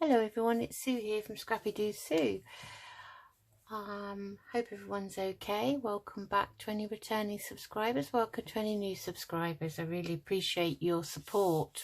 Hello everyone, it's Sue here from Scrappy Doo Sue. Hope everyone's okay. Welcome back to any returning subscribers. Welcome to any new subscribers. I really appreciate your support.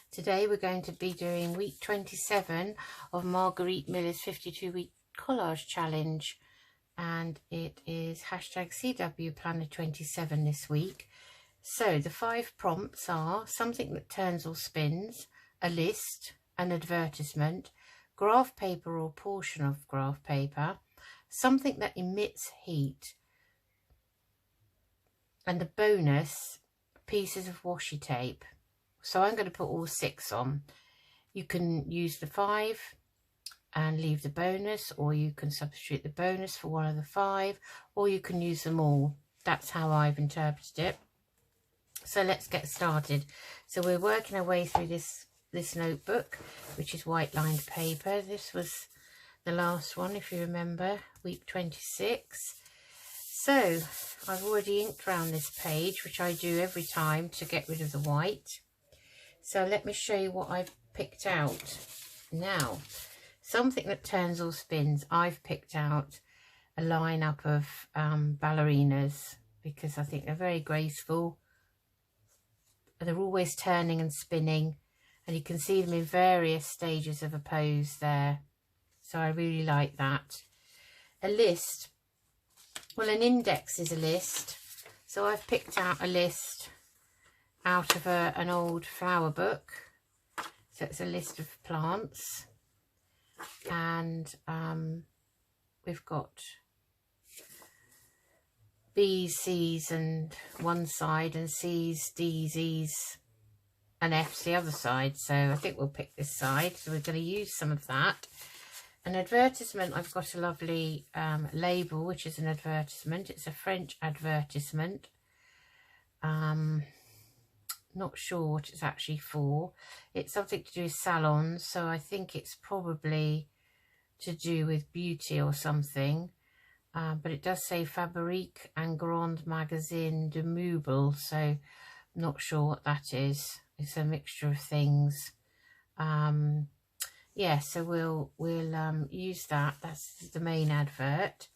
Today we're going to be doing week 27 of Margarete Miller's 52-week collage challenge. And it is hashtag CW Planner 27 this week. So the 5 prompts are something that turns or spins, a list, an advertisement, graph paper or portion of graph paper, something that emits heat, and the bonus, pieces of washi tape. So I'm going to put all 6 on. You can use the 5 and leave the bonus, or you can substitute the bonus for one of the 5, or you can use them all. That's how I've interpreted it. So let's get started. So we're working our way through this notebook, which is white lined paper. This was the last one, if you remember, week 26. So I've already inked around this page, which I do every time to get rid of the white. So let me show you what I've picked out. Now, something that turns or spins, I've picked out a lineup of ballerinas because I think they're very graceful. They're always turning and spinning, and you can see them in various stages of a pose there. So I really like that. A list. Well, an index is a list. So I've picked out a list out of an old flower book. So it's a list of plants. And we've got B's, C's and one side, and C's, D's, E's and F's the other side. So I think we'll pick this side. So we're going to use some of that. An advertisement, I've got a lovely label, which is an advertisement. It's a French advertisement. Not sure what it's actually for. It's something to do with salons, so I think it's probably to do with beauty or something. But it does say Fabrique and Grand Magazine de Meubles, so I'm not sure what that is. It's a mixture of things. Yeah, so we'll use that. That's the main advert.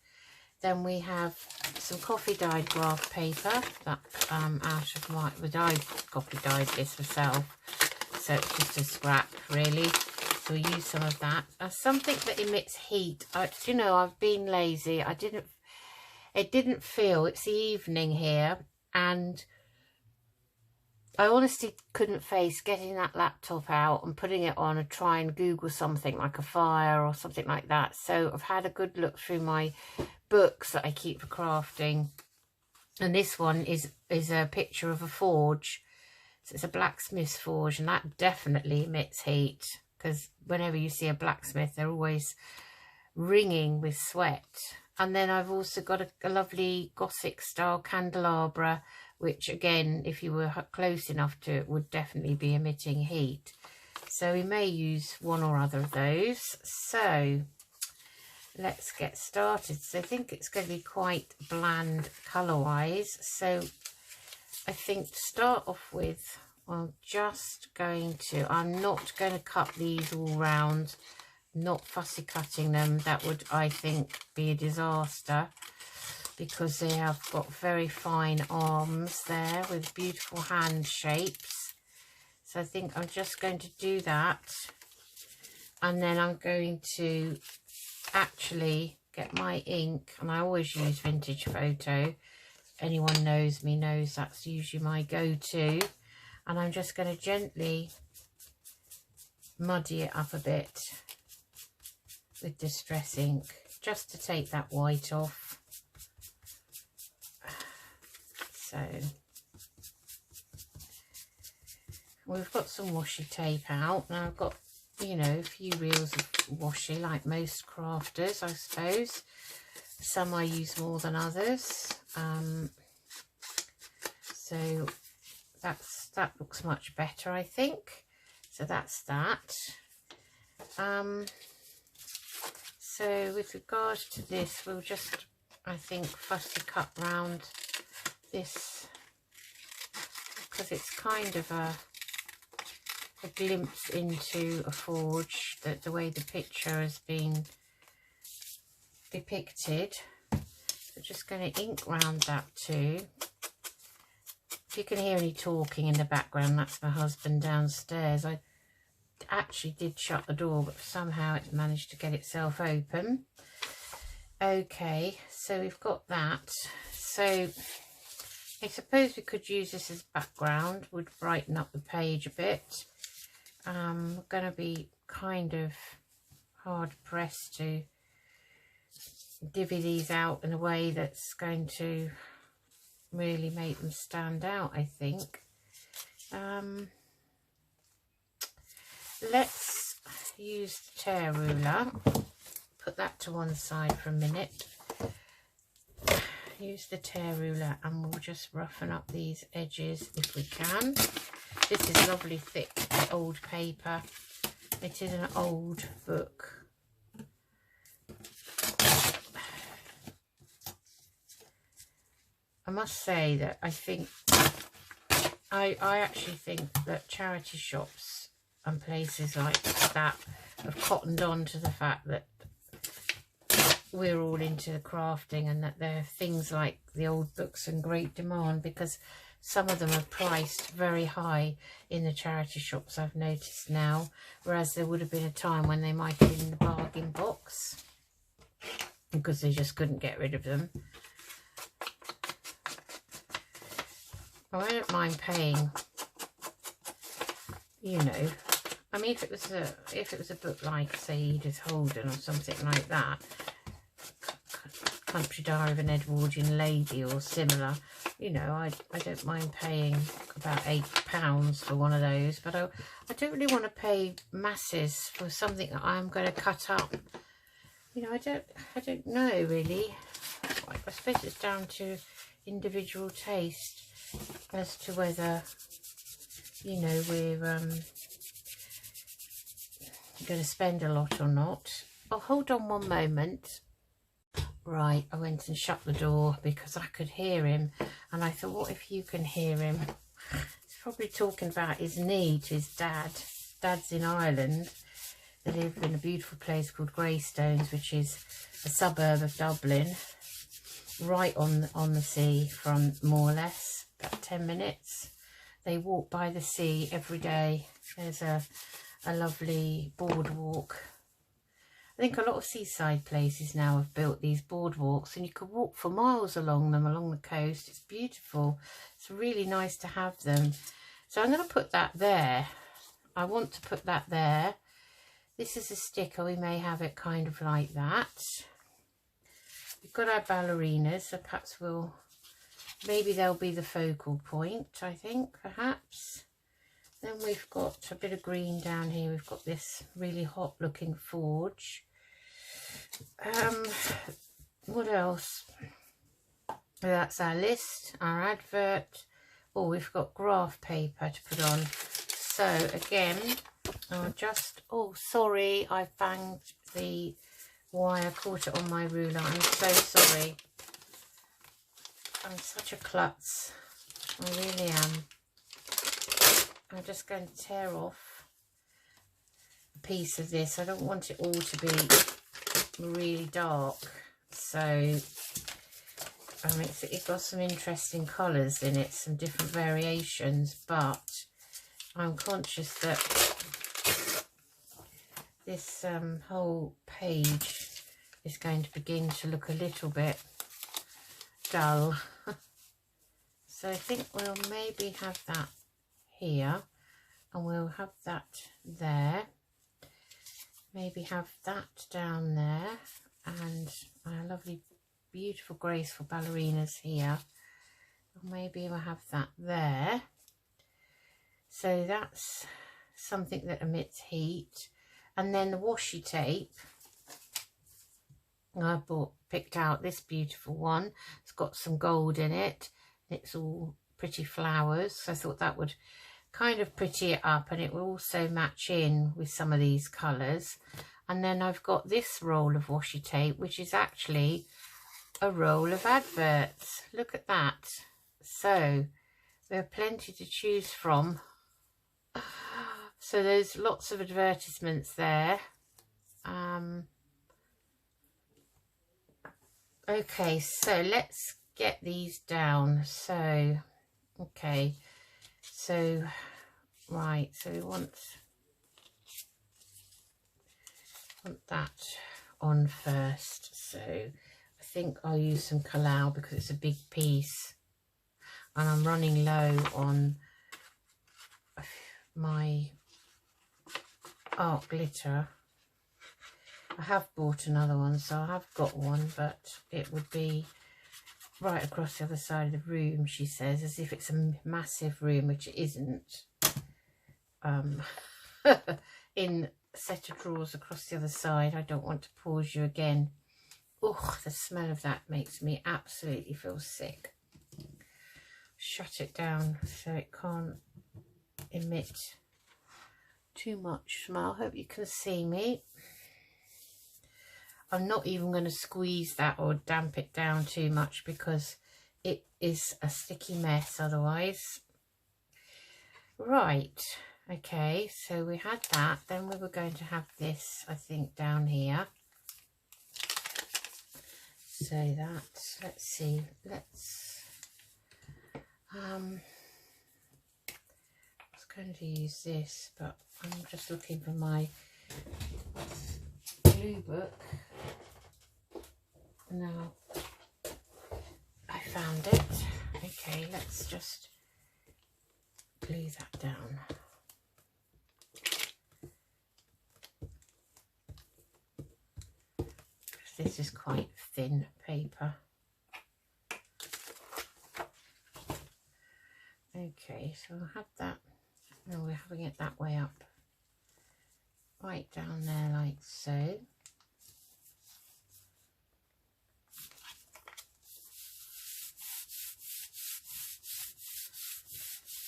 Then we have some coffee dyed graph paper that out of my, I coffee dyed this myself, so it's just a scrap really. So we use some of that. Something that emits heat. You know, I've been lazy. It didn't feel, it's the evening here, and I honestly couldn't face getting that laptop out and putting it on and try and Google something like a fire or something like that. So I've had a good look through my books that I keep for crafting. And this one is a picture of a forge. So it's a blacksmith's forge, and that definitely emits heat, because whenever you see a blacksmith, they're always ringing with sweat. And then I've also got a lovely Gothic style candelabra, which again, if you were close enough to it, would definitely be emitting heat. So we may use one or other of those. So let's get started. So I think it's going to be quite bland colour wise. So I think to start off with, I'm just going to, I'm not going to cut these all round, not fussy cutting them. That would, I think, be a disaster, because they have got very fine arms there with beautiful hand shapes. So I think I'm just going to do that, and then I'm going to actually get my ink, and I always use Vintage Photo. Anyone knows me knows that's usually my go-to. And I'm just going to gently muddy it up a bit with Distress ink, just to take that white off. So we've got some washi tape out. Now I've got, you know, a few reels of washi, like most crafters, I suppose. Some I use more than others. So that looks much better, I think. So that's that. So with regards to this, we'll just, I think, fussy cut round this, because it's kind of a a glimpse into a forge, the way the picture has been depicted. So just going to ink round that too. If you can hear any talking in the background, that's my husband downstairs. I actually did shut the door, but somehow it's managed to get itself open. Okay, so we've got that. So I suppose we could use this as background, would brighten up the page a bit. We're going to be kind of hard pressed to divvy these out in a way that's going to really make them stand out, I think. Let's use the tear ruler, put that to one side for a minute. Use the tear ruler and we'll just roughen up these edges if we can. This is lovely thick old paper. It is an old book. I must say that I actually think that charity shops and places like that have cottoned on to the fact that we're all into crafting and that there are things like the old books in great demand, because some of them are priced very high in the charity shops, I've noticed now, whereas there would have been a time when they might have been in the bargain box because they just couldn't get rid of them. Oh, I don't mind paying, you know, I mean, if it was a book like, say, Edith Holden or something like that, Country Diary of an Edwardian Lady or similar, you know, I don't mind paying about £8 for one of those, but I don't really want to pay masses for something that I'm going to cut up. You know, I don't know really. I suppose it's down to individual taste as to whether, you know, we're going to spend a lot or not. Oh, hold on one moment. Right, I went and shut the door because I could hear him, and I thought, what if you can hear him? He's probably talking about his knee to his dad. Dad's in Ireland. They live in a beautiful place called Greystones, which is a suburb of Dublin, right on the sea from more or less about 10 minutes. They walk by the sea every day. There's a lovely boardwalk. I think a lot of seaside places now have built these boardwalks, and you can walk for miles along them, along the coast. It's beautiful. It's really nice to have them. So I'm going to put that there. I want to put that there. This is a sticker. We may have it kind of like that. We've got our ballerinas, so perhaps maybe they'll be the focal point, I think, perhaps. Then we've got a bit of green down here. We've got this really hot looking forge. What else? That's our list, our advert. Oh, we've got graph paper to put on. So again, oh sorry, I banged the wire, caught it on my ruler. I'm so sorry. I'm such a klutz. I really am. I'm just going to tear off a piece of this. I don't want it all to be really dark. So it's got some interesting colours in it, some different variations, but I'm conscious that this whole page is going to begin to look a little bit dull. So I think we'll maybe have that here, and we'll have that there, maybe have that down there, and our lovely beautiful graceful ballerinas here, and maybe we'll have that there. So that's something that emits heat. And then the washi tape, I picked out this beautiful one. It's got some gold in it. It's all pretty flowers, so I thought that would kind of pretty it up, and it will also match in with some of these colours. And then I've got this roll of washi tape, which is actually a roll of adverts. Look at that. So there are plenty to choose from. So there's lots of advertisements there. Okay, so let's get these down. So, okay, so, right, so we want that on first. So I think I'll use some Collage because it's a big piece. And I'm running low on my art glitter. I have bought another one, so I have got one, but it would be right across the other side of the room, she says, as if it's a massive room, which it isn't. In a set of drawers across the other side. I don't want to pause you again. Oh, the smell of that makes me absolutely feel sick. Shut it down so it can't emit too much smell. Hope you can see me. I'm not even going to squeeze that or damp it down too much because it is a sticky mess otherwise. Right, okay, so we had that. Then we were going to have this, I think, down here. So that, let's see, I was going to use this, but I'm just looking for my glue book. Now I found it. Okay, let's just glue that down. This is quite thin paper. Okay, so I had that. Now we're having it that way up. Right down there like so.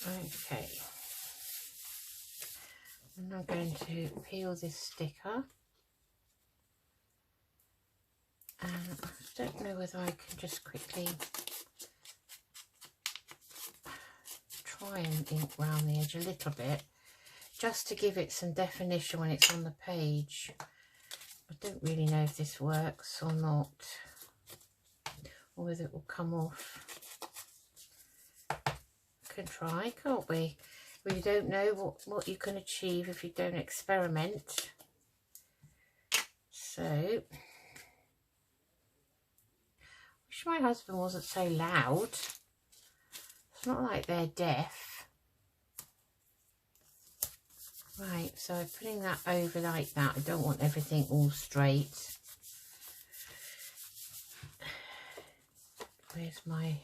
Okay, and I'm going to peel this sticker, and I don't know whether I can just quickly try and ink round the edge a little bit, just to give it some definition when it's on the page. I don't really know if this works or not, or whether it will come off. Can try, can't we? We don't know what you can achieve if you don't experiment. So, wish my husband wasn't so loud. It's not like they're deaf. Right, so I'm putting that over like that. I don't want everything all straight. Where's my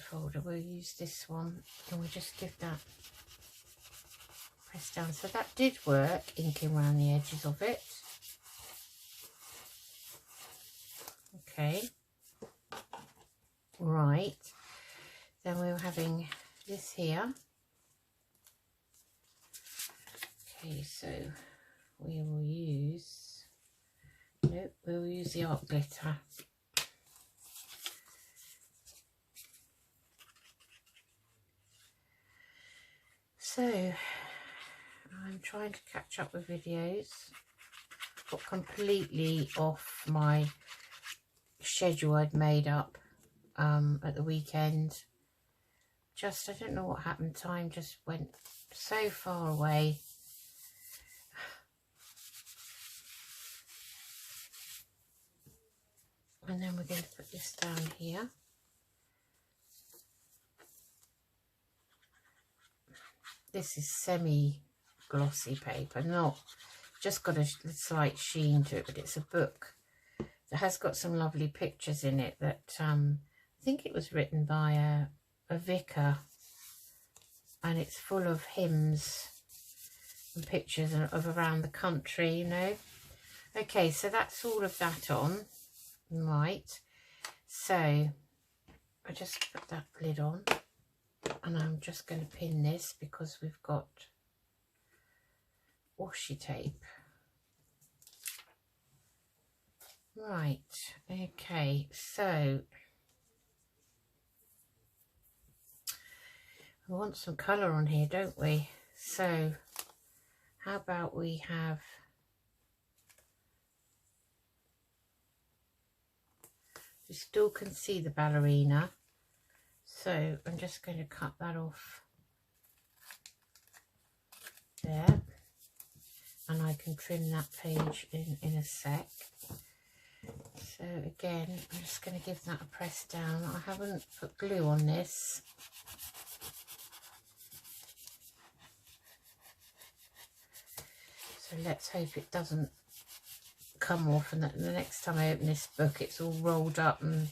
folder? We'll use this one, and we'll just give that press down. So that did work, inking around the edges of it. Okay, right, then we were having this here. Okay, so we will use, nope, we'll use the art glitter. So, I'm trying to catch up with videos. Got completely off my schedule I'd made up at the weekend. Just, I don't know what happened. Time just went so far away. And then we're going to put this down here. This is semi-glossy paper, not just got a slight sheen to it, but it's a book that has got some lovely pictures in it that I think it was written by a vicar, and it's full of hymns and pictures of around the country, you know. Okay, so that's all of that on. Right, so I just put that lid on. And I'm just going to pin this because we've got washi tape. Right, okay, so we want some colour on here, don't we? so how about we have, you still can see the ballerina, so I'm just going to cut that off there, and I can trim that page in a sec. So again, I'm just going to give that a press down. I haven't put glue on this. So let's hope it doesn't come off, and that the next time I open this book it's all rolled up and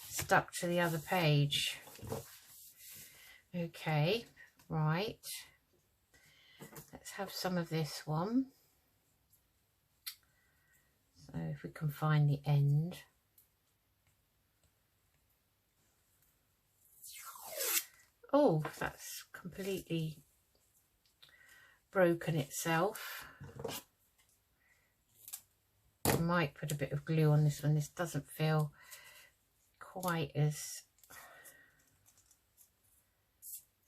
stuck to the other page. Okay, right. Let's have some of this one. So if we can find the end. Oh, that's completely broken itself. I might put a bit of glue on this one. This doesn't feel quite as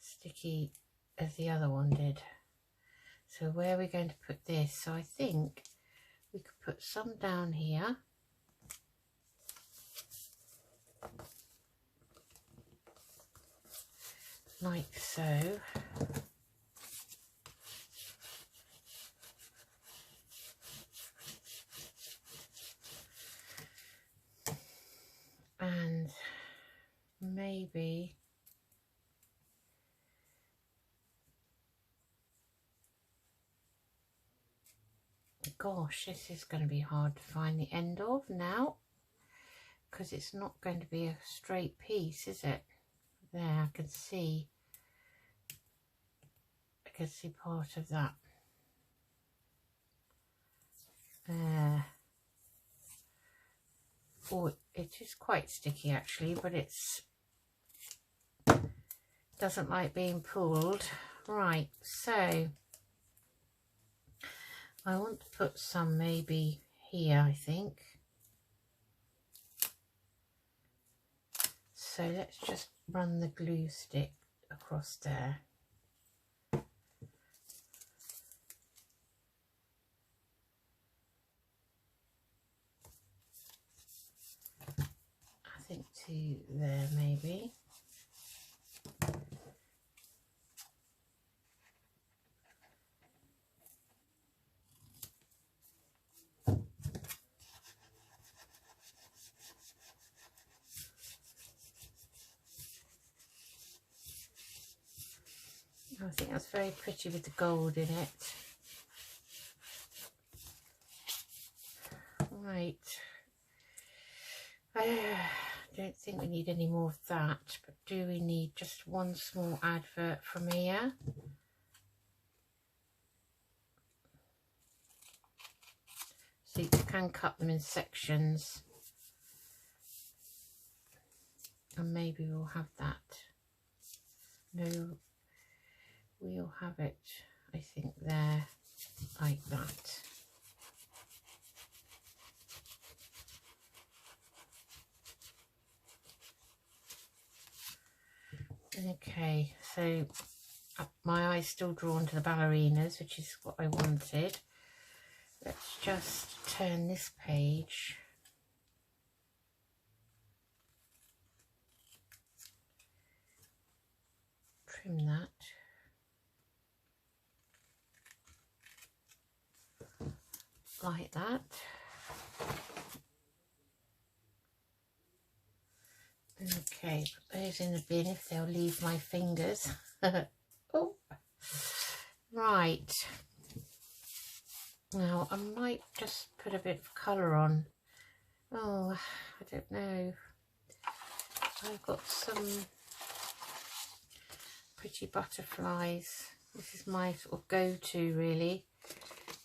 sticky as the other one did. So where are we going to put this? So I think we could put some down here. Like so. And maybe gosh, this is going to be hard to find the end of now, because it's not going to be a straight piece, is it? There, I can see part of that. Oh, it is quite sticky actually, but it's doesn't like being pulled. Right, so I want to put some maybe here, I think. So let's just run the glue stick across there. I think to there maybe. I think that's very pretty with the gold in it. Right. I don't think we need any more of that, but do we need just one small advert from here? So you can cut them in sections. And maybe we'll have that. No, we'll have it, I think, there, like that. Okay, so my eye's still drawn to the ballerinas, which is what I wanted. Let's just turn this page. Trim that. Like that. Okay, put those in the bin if they'll leave my fingers. Oh, right. Now I might just put a bit of colour on. Oh, I don't know. I've got some pretty butterflies. This is my sort of go-to really.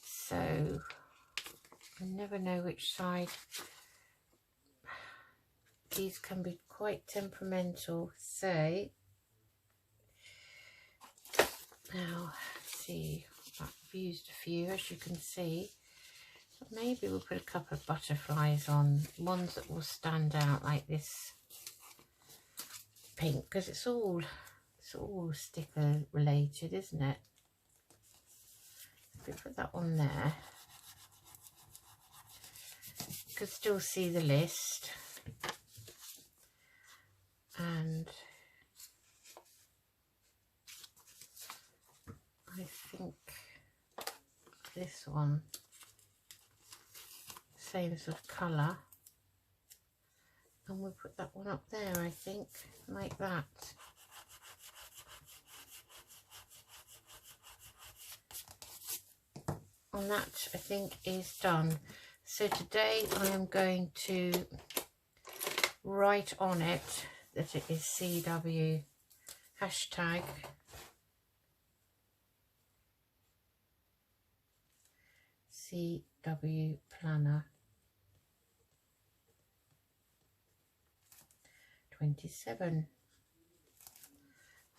So I never know which side. These can be quite temperamental. So now let's see. I've used a few, as you can see. But maybe we'll put a couple of butterflies on, ones that will stand out like this pink, because it's all sticker related, isn't it? we put that on there, you can still see the list. And I think this one, same sort of colour, and we'll put that one up there, I think, like that. And that, I think, is done. So today I am going to write on it that it is CW hashtag CW Planner 27.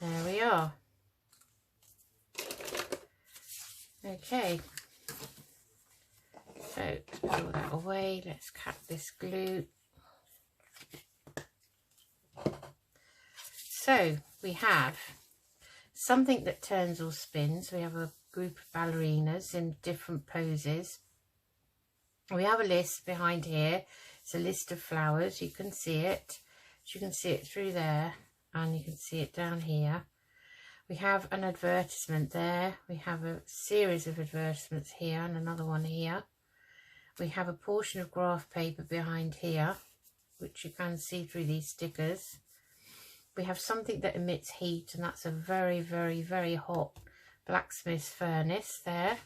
There we are. Okay, so let's put all that away. Let's cut this glue. So we have something that turns or spins. We have a group of ballerinas in different poses. We have a list behind here. It's a list of flowers. You can see it. You can see it through there, and you can see it down here. We have an advertisement there. We have a series of advertisements here and another one here. We have a portion of graph paper behind here, which you can see through these stickers. We have something that emits heat, and that's a very, very, very hot blacksmith's furnace there.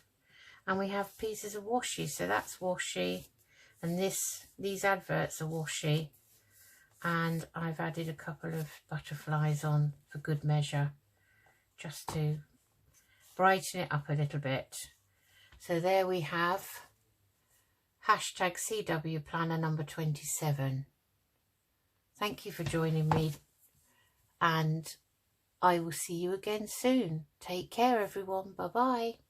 And we have pieces of washi, so that's washi, and these adverts are washi. And I've added a couple of butterflies on for good measure, just to brighten it up a little bit. So there we have hashtag CW Planner number 27. Thank you for joining me, and I will see you again soon. Take care, everyone. Bye bye.